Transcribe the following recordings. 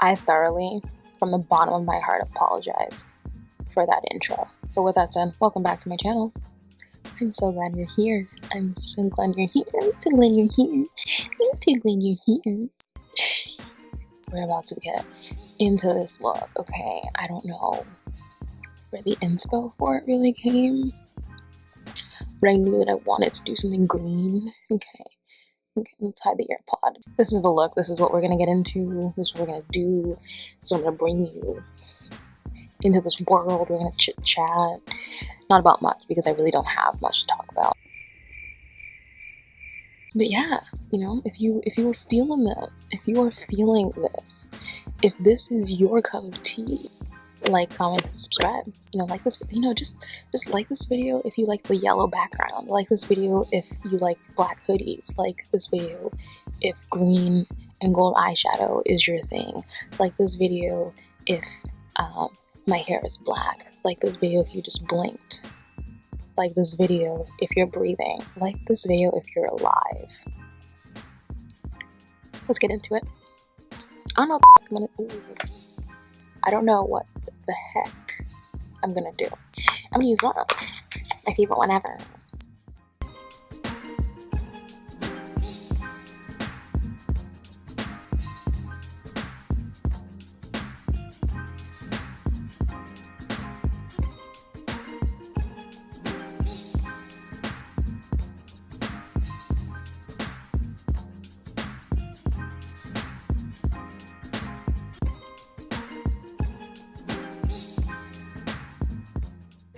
I thoroughly, from the bottom of my heart, apologize for that intro. But with that said, welcome back to my channel. I'm so glad you're here. I'm so glad you're here. I'm so glad you're here. I'm so glad you're here. We're about to get into this look, okay? I don't know where the inspo for it really came, but I knew that I wanted to do something green. Okay, let's hide the AirPod. This is the look. This is what we're gonna get into. This is what we're gonna do. So I'm gonna bring you into this world. We're gonna chit chat. Not about much because I really don't have much to talk about. But yeah, you know, if you are feeling this, if you are feeling this, if this is your cup of tea, like, comment, and subscribe. You know, like this. You know, just like this video if you like the yellow background. Like this video if you like black hoodies. Like this video if green and gold eyeshadow is your thing. Like this video if my hair is black. Like this video if you just blinked. Like this video if you're breathing. Like this video if you're alive. Let's get into it. I don't know what I'm gonna. I don't know what the heck I'm gonna do. I'm gonna use love. My favorite one ever.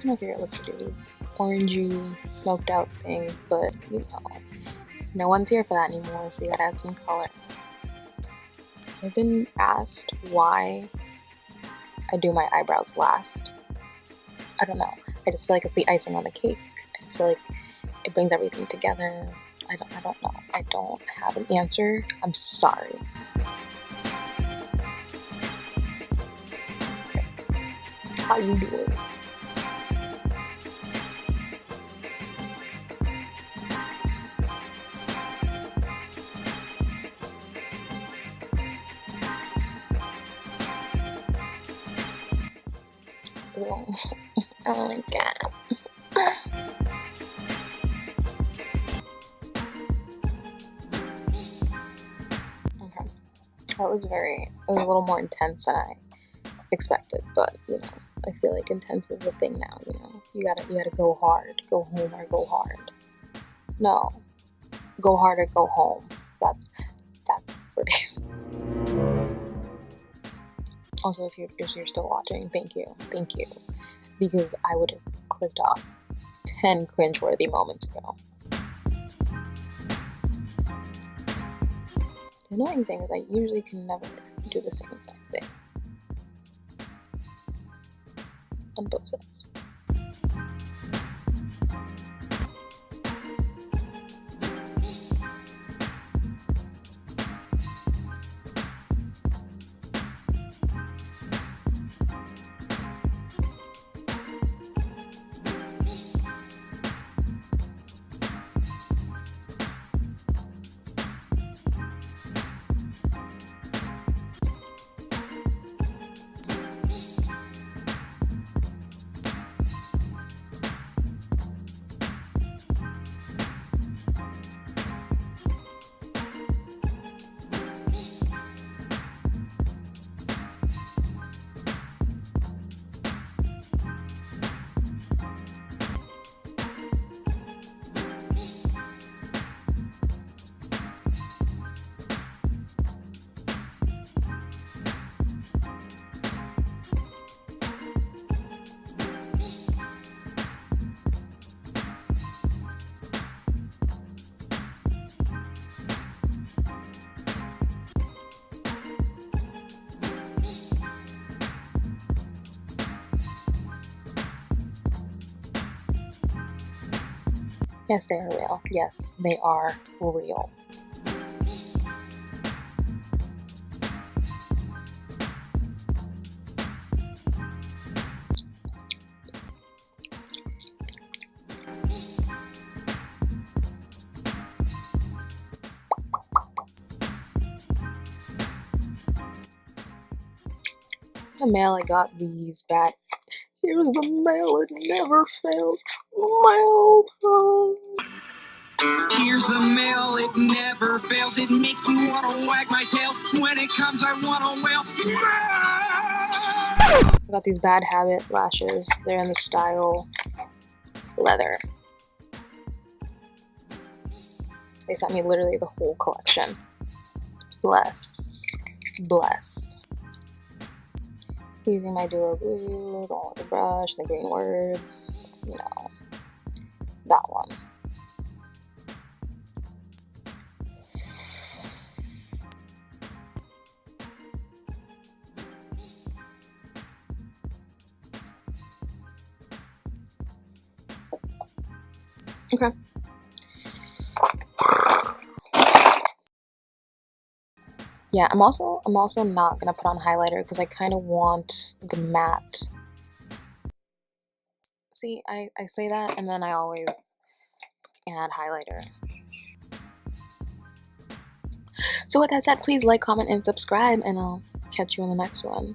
My favorite looks to do these orangey, smoked out things, but you know, no one's here for that anymore, so you gotta add some color. I've been asked why I do my eyebrows last. I don't know. I just feel like it's the icing on the cake. I just feel like it brings everything together. I don't know. I don't have an answer. I'm sorry. How you doing? Oh my god. Okay. That was a little more intense than I expected, but you know, I feel like intense is the thing now, you know. You gotta go hard. Go home or go hard. No. Go hard or go home. That's the phrase. Also, if you're still watching, thank you, because I would have clicked off 10 cringeworthy moments ago. The annoying thing is I usually can never do the same exact thing on both sides. Yes, they are real. Yes, they are real. the mail, I got these bad. Here's the mail, it never fails. Mail time. Here's the mail, it never fails. It makes me want to wag my tail. When it comes, I want to wail. I got these Bad Habit lashes. They're in the style leather. They sent me literally the whole collection. Bless. Bless. Using my duo blue, the one with the brush, the green words, you know, that one. Okay. Yeah, I'm also not gonna put on highlighter because I kind of want the matte. See, I say that and then I always add highlighter. So with that said, please like, comment, and subscribe, and I'll catch you in the next one.